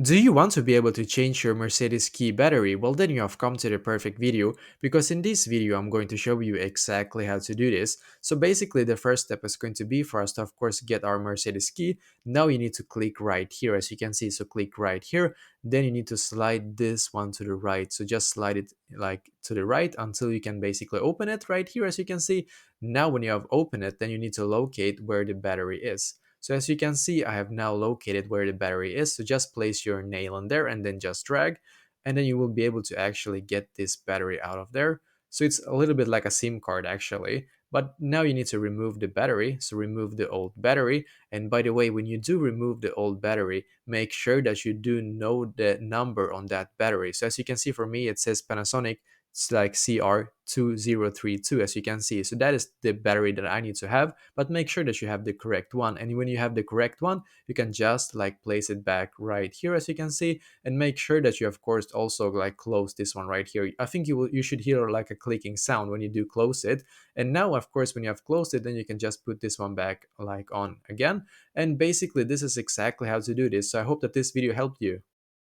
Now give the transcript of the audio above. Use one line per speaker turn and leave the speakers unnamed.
Do you want to be able to change your Mercedes key battery? Well, then you have come to the perfect video, because in this video I'm going to show you exactly how to do this. So basically the first step is going to be for us to of course get our Mercedes key. Now you need to click right here, as you can see. So click right here, then you need to slide this one to the right. So just slide it like to the right until you can basically open it right here, as you can see. Now when you have opened it, then you need to locate where the battery is. So as you can see, I have now located where the battery is. So just place your nail in there and then just drag, and then you will be able to actually get this battery out of there. So it's a little bit like a SIM card actually. But now you need to remove the battery. So remove the old battery. And by the way, when you do remove the old battery, make sure that you do know the number on that battery. So as you can see, for me, it says Panasonic. It's like CR2032, as you can see. So that is the battery that I need to have, but make sure that you have the correct one. And when you have the correct one, you can just like place it back right here, as you can see, and make sure that you of course also like close this one right here. I think you should hear like a clicking sound when you do close it. And now of course when you have closed it, then you can just put this one back like on again. And basically this is exactly how to do this. So I hope that this video helped you.